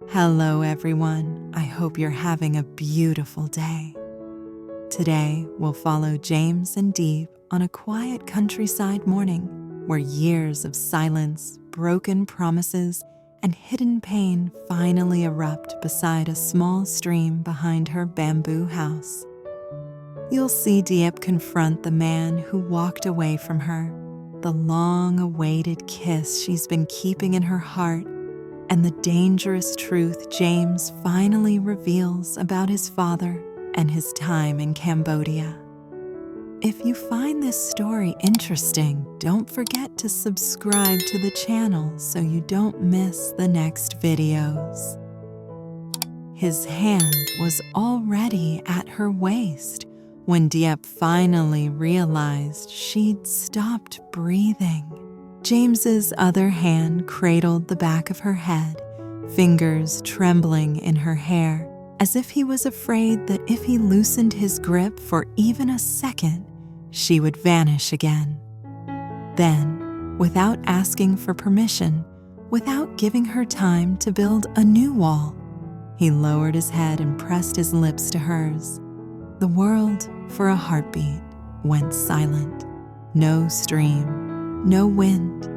Hello everyone, I hope you're having a beautiful day. Today we'll follow James and Diep on a quiet countryside morning where years of silence, broken promises, and hidden pain finally erupt beside a small stream behind her bamboo house. You'll see Diep confront the man who walked away from her, the long-awaited kiss she's been keeping in her heart, and the dangerous truth James finally reveals about his father and his time in Cambodia. If you find this story interesting, don't forget to subscribe to the channel so you don't miss the next videos. His hand was already at her waist when Diep finally realized she'd stopped breathing. James's other hand cradled the back of her head, fingers trembling in her hair, as if he was afraid that if he loosened his grip for even a second, she would vanish again. Then, without asking for permission, without giving her time to build a new wall, he lowered his head and pressed his lips to hers. The world, for a heartbeat, went silent. No stream, no wind,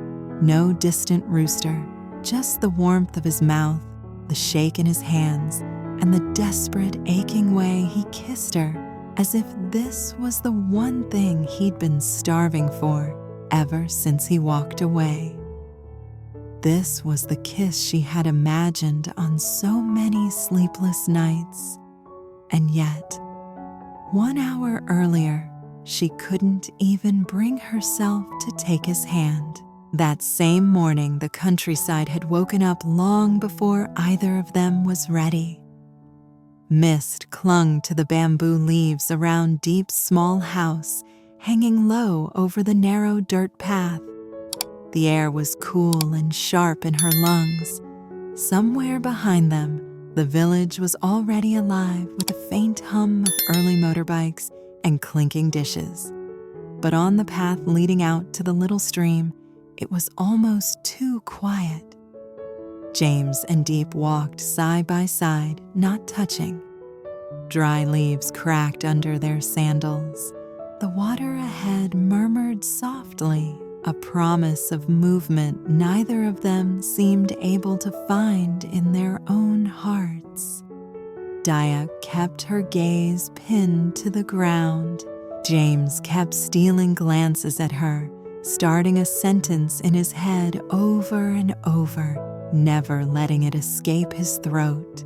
no distant rooster, just the warmth of his mouth, the shake in his hands, and the desperate, aching way he kissed her, as if this was the one thing he'd been starving for ever since he walked away. This was the kiss she had imagined on so many sleepless nights. And yet, 1 hour earlier, she couldn't even bring herself to take his hand. That same morning, the countryside had woken up long before either of them was ready. Mist clung to the bamboo leaves around Diep's small house, hanging low over the narrow dirt path. The air was cool and sharp in her lungs. Somewhere behind them, the village was already alive with a faint hum of early motorbikes and clinking dishes. But on the path leading out to the little stream, it was almost too quiet. James and Diep walked side by side, not touching. Dry leaves cracked under their sandals. The water ahead murmured softly, a promise of movement neither of them seemed able to find in their own hearts. Diep kept her gaze pinned to the ground. James kept stealing glances at her, starting a sentence in his head over and over, never letting it escape his throat.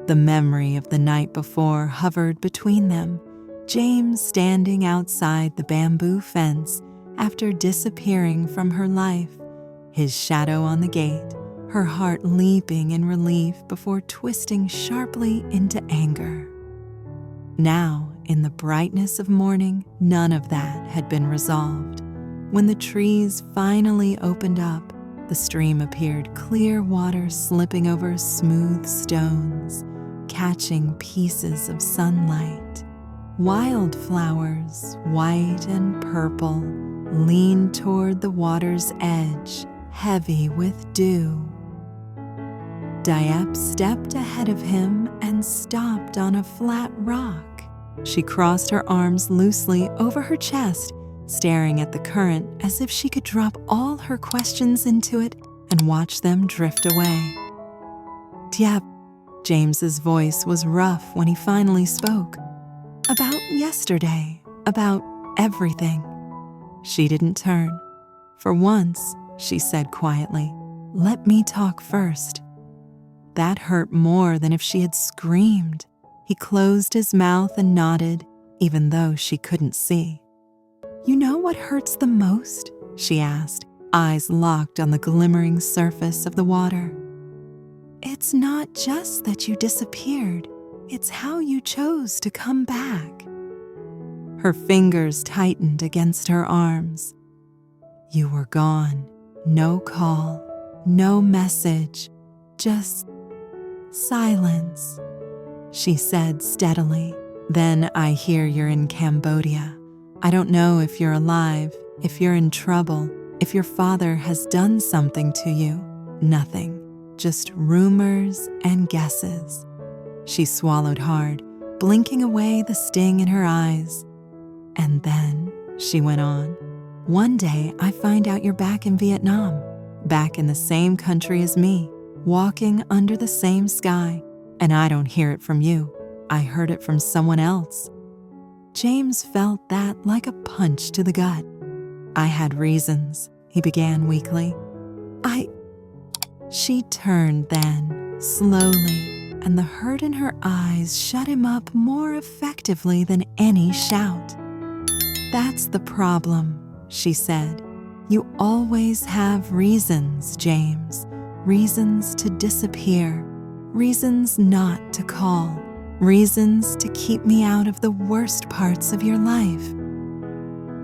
The memory of the night before hovered between them, James standing outside the bamboo fence after disappearing from her life, his shadow on the gate, her heart leaping in relief before twisting sharply into anger. Now, in the brightness of morning, none of that had been resolved. When the trees finally opened up, the stream appeared clear water slipping over smooth stones, catching pieces of sunlight. Wildflowers, white and purple, leaned toward the water's edge, heavy with dew. Diep stepped ahead of him and stopped on a flat rock. She crossed her arms loosely over her chest, staring at the current as if she could drop all her questions into it and watch them drift away. Diep, James's voice was rough when he finally spoke. About yesterday, about everything. She didn't turn. For once, she said quietly, "Let me talk first." That hurt more than if she had screamed. He closed his mouth and nodded, even though she couldn't see. "You know what hurts the most?" she asked, eyes locked on the glimmering surface of the water. "It's not just that you disappeared, it's how you chose to come back." Her fingers tightened against her arms. "You were gone. No call, no message, just silence," she said steadily. "Then I hear you're in Cambodia. I don't know if you're alive, if you're in trouble, if your father has done something to you. Nothing. just rumors and guesses. She swallowed hard, blinking away the sting in her eyes. And then, she went on, one day I find out you're back in Vietnam, back in the same country as me, walking under the same sky, and I don't hear it from you. I heard it from someone else. James felt that like a punch to the gut. I had reasons, he began weakly. She turned then, slowly, and the hurt in her eyes shut him up more effectively than any shout. That's the problem, she said. You always have reasons, James. Reasons to disappear. Reasons not to call. Reasons to keep me out of the worst parts of your life.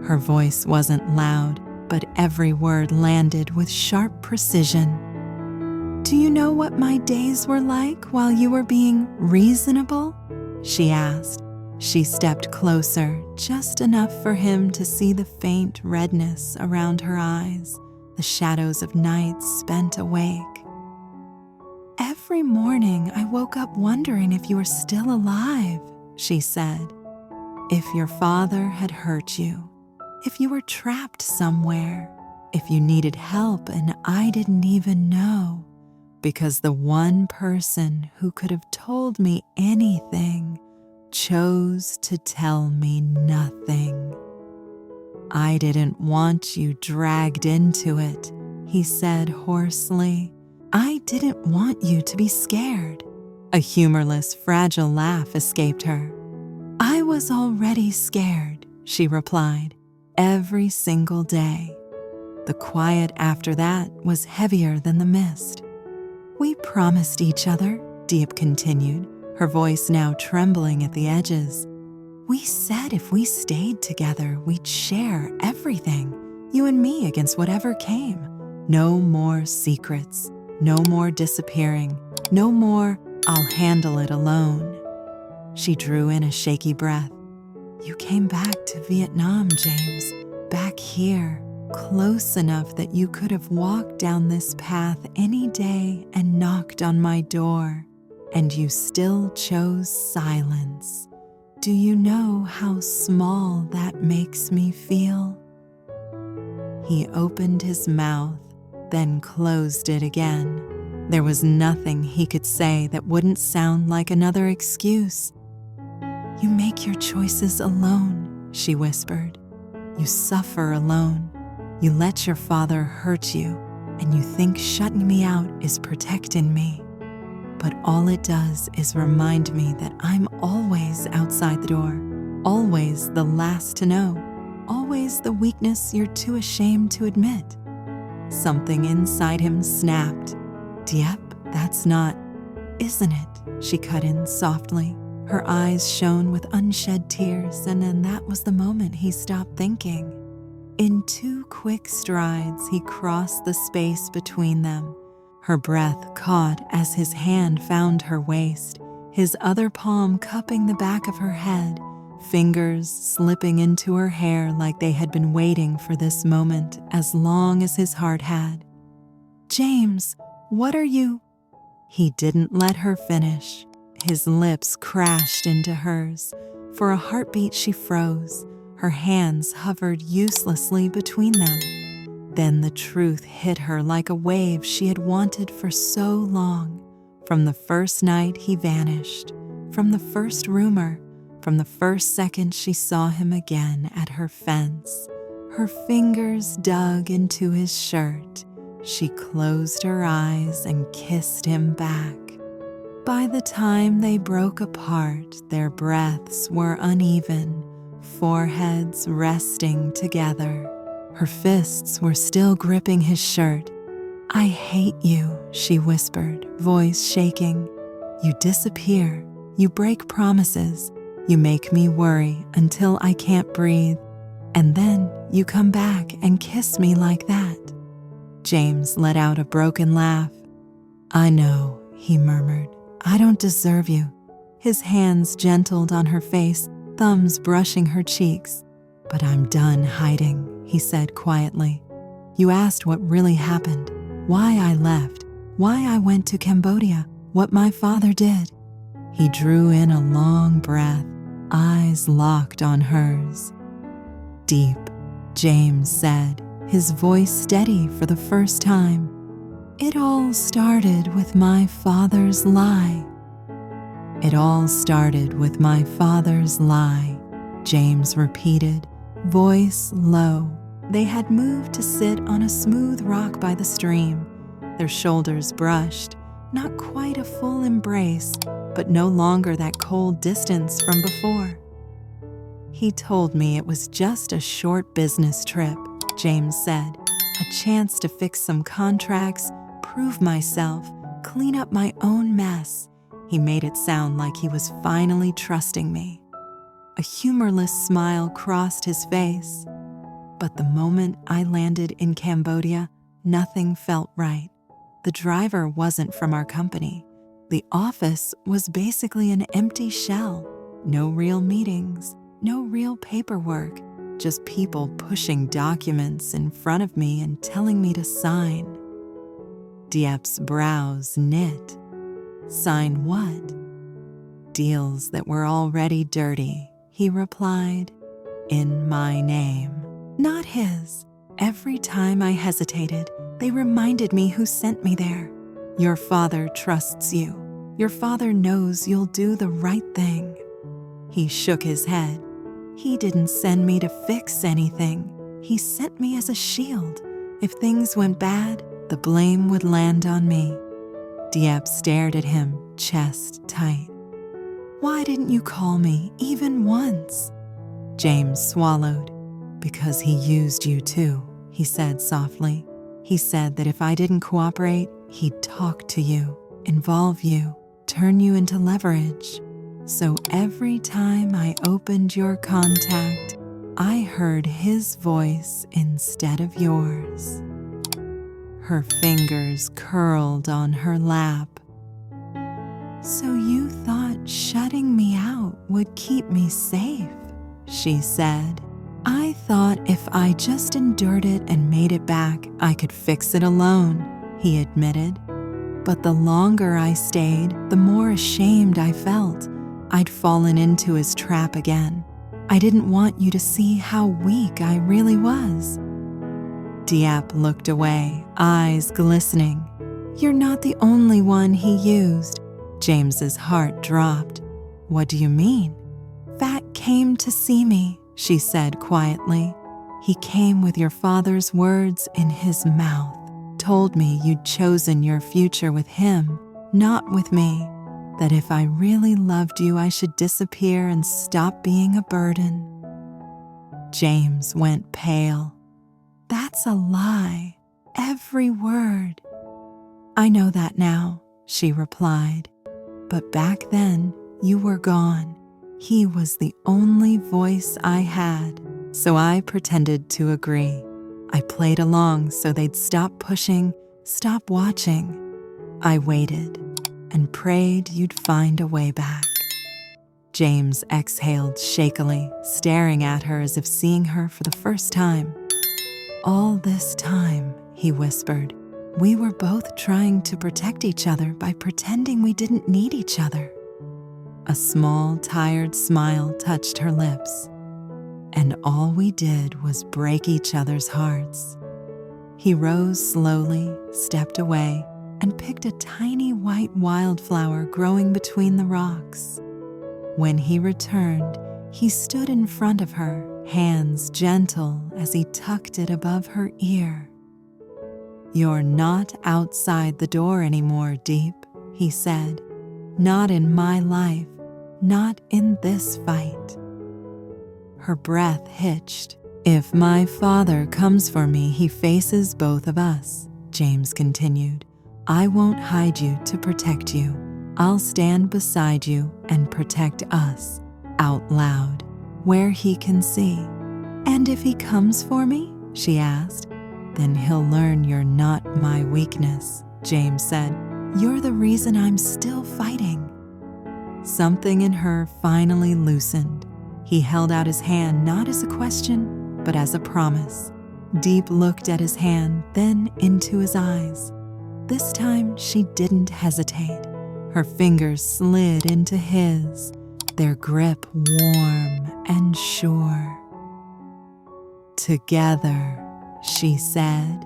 Her voice wasn't loud, but every word landed with sharp precision. Do you know what my days were like while you were being reasonable? She asked. She stepped closer, just enough for him to see the faint redness around her eyes, the shadows of nights spent awake. Every morning I woke up wondering if you were still alive, she said. If your father had hurt you, if you were trapped somewhere, if you needed help and I didn't even know, because the one person who could have told me anything chose to tell me nothing. I didn't want you dragged into it, he said hoarsely. I didn't want you to be scared. A humorless, fragile laugh escaped her. I was already scared, she replied, every single day. The quiet after that was heavier than the mist. We promised each other, Diep continued, her voice now trembling at the edges. We said if we stayed together, we'd share everything, you and me against whatever came. No more secrets, no more disappearing, no more, I'll handle it alone. She drew in a shaky breath. You came back to Vietnam, James, back here, close enough that you could have walked down this path any day and knocked on my door, and you still chose silence. Do you know how small that makes me feel? He opened his mouth, then closed it again. There was nothing he could say that wouldn't sound like another excuse. You make your choices alone, she whispered. You suffer alone. You let your father hurt you, and you think shutting me out is protecting me. But all it does is remind me that I'm always outside the door, always the last to know, always the weakness you're too ashamed to admit. Something inside him snapped. Diep, that's not, isn't it? She cut in softly. Her eyes shone with unshed tears, and then that was the moment he stopped thinking. In 2 quick strides, he crossed the space between them. Her breath caught as his hand found her waist, his other palm cupping the back of her head, fingers slipping into her hair like they had been waiting for this moment as long as his heart had. James, what are you? He didn't let her finish. His lips crashed into hers. For a heartbeat, she froze. Her hands hovered uselessly between them. Then the truth hit her like a wave she had wanted for so long. From the first night he vanished, from the first rumor, from the first second she saw him again at her fence. Her fingers dug into his shirt. She closed her eyes and kissed him back. By the time they broke apart, their breaths were uneven, foreheads resting together. Her fists were still gripping his shirt. I hate you, she whispered, voice shaking. You disappear. You break promises. You make me worry until I can't breathe. And then you come back and kiss me like that. James let out a broken laugh. I know, he murmured. I don't deserve you. His hands gentled on her face, thumbs brushing her cheeks. But I'm done hiding, he said quietly. You asked what really happened, why I left, why I went to Cambodia, what my father did. He drew in a long breath, eyes locked on hers. Deep, James said, his voice steady for the first time. It all started with my father's lie. It all started with my father's lie, James repeated, voice low. They had moved to sit on a smooth rock by the stream, their shoulders brushed, not quite a full embrace, but no longer that cold distance from before. He told me it was just a short business trip, James said, a chance to fix some contracts, prove myself, clean up my own mess. He made it sound like he was finally trusting me. A humorless smile crossed his face. But the moment I landed in Cambodia, nothing felt right. The driver wasn't from our company. The office was basically an empty shell. No real meetings, no real paperwork, just people pushing documents in front of me and telling me to sign. Diep's brows knit. Sign what? Deals that were already dirty, he replied. In my name. Not his. Every time I hesitated, they reminded me who sent me there. Your father trusts you. Your father knows you'll do the right thing. He shook his head. He didn't send me to fix anything. He sent me as a shield. If things went bad, the blame would land on me. Diep stared at him, chest tight. Why didn't you call me even once? James swallowed. Because he used you too, he said softly. He said that if I didn't cooperate, he'd talk to you, involve you, turn you into leverage. So every time I opened your contact, I heard his voice instead of yours. Her fingers curled on her lap. So you thought shutting me out would keep me safe, she said. I thought if I just endured it and made it back, I could fix it alone, he admitted. But the longer I stayed, the more ashamed I felt. I'd fallen into his trap again. I didn't want you to see how weak I really was. Diep looked away, eyes glistening. You're not the only one he used. James's heart dropped. What do you mean? Fat came to see me, she said quietly. He came with your father's words in his mouth, told me you'd chosen your future with him, not with me, that if I really loved you, I should disappear and stop being a burden. James went pale. That's a lie, every word. I know that now, she replied. But back then, you were gone. He was the only voice I had, so I pretended to agree. I played along so they'd stop pushing, stop watching. I waited and prayed you'd find a way back. James exhaled shakily, staring at her as if seeing her for the first time. All this time, he whispered, we were both trying to protect each other by pretending we didn't need each other. A small, tired smile touched her lips, and all we did was break each other's hearts. He rose slowly, stepped away, and picked a tiny white wildflower growing between the rocks. When he returned, he stood in front of her, hands gentle as he tucked it above her ear. You're not outside the door anymore, Deep, he said. Not in my life. Not in this fight. Her breath hitched. If my father comes for me, he faces both of us, James continued. I won't hide you to protect you. I'll stand beside you and protect us, out loud, where he can see. And if he comes for me, she asked, then he'll learn you're not my weakness, James said. You're the reason I'm still fighting. Something in her finally loosened. He held out his hand not as a question, but as a promise. Deep looked at his hand, then into his eyes. This time she didn't hesitate. Her fingers slid into his, their grip warm and sure. Together, she said.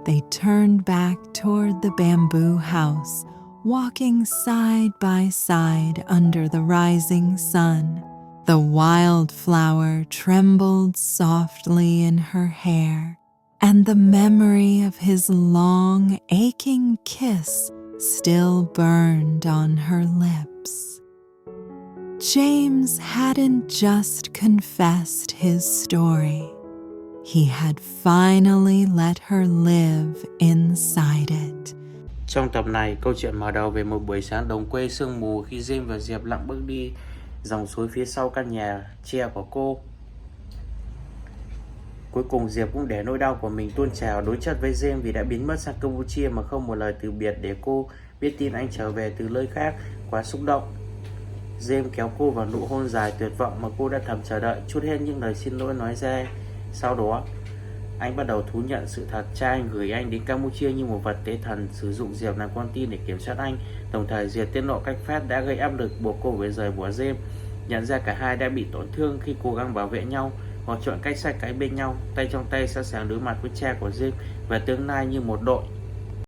They turned back toward the bamboo house, walking side by side under the rising sun. The wildflower trembled softly in her hair, and the memory of his long, aching kiss still burned on her lips. James hadn't just confessed his story. He had finally let her live inside it. Trong tập này, câu chuyện mở đầu về một buổi sáng đồng quê sương mù khi James và Diệp lặng bước đi dòng suối phía sau căn nhà tre của cô. Cuối cùng Diệp cũng để nỗi đau của mình tuôn trào đối chất với James vì đã biến mất sang Campuchia mà không một lời từ biệt để cô biết tin anh trở về từ nơi khác. Quá xúc động, James kéo cô vào nụ hôn dài tuyệt vọng mà cô đã thầm chờ đợi, trút hết những lời xin lỗi nói ra. Sau đó, anh bắt đầu thú nhận sự thật, cha anh gửi anh đến Campuchia như một vật tế thần, sử dụng Diệp làm con tin để kiểm soát anh. Đồng thời Diệp tiết lộ cách phát đã gây áp lực buộc cô phải rời bỏ James. Nhận ra cả hai đã bị tổn thương khi cố gắng bảo vệ nhau, họ chọn cách sát cánh bên nhau, tay trong tay sẵn sàng đối mặt với cha của James và tương lai như một đội.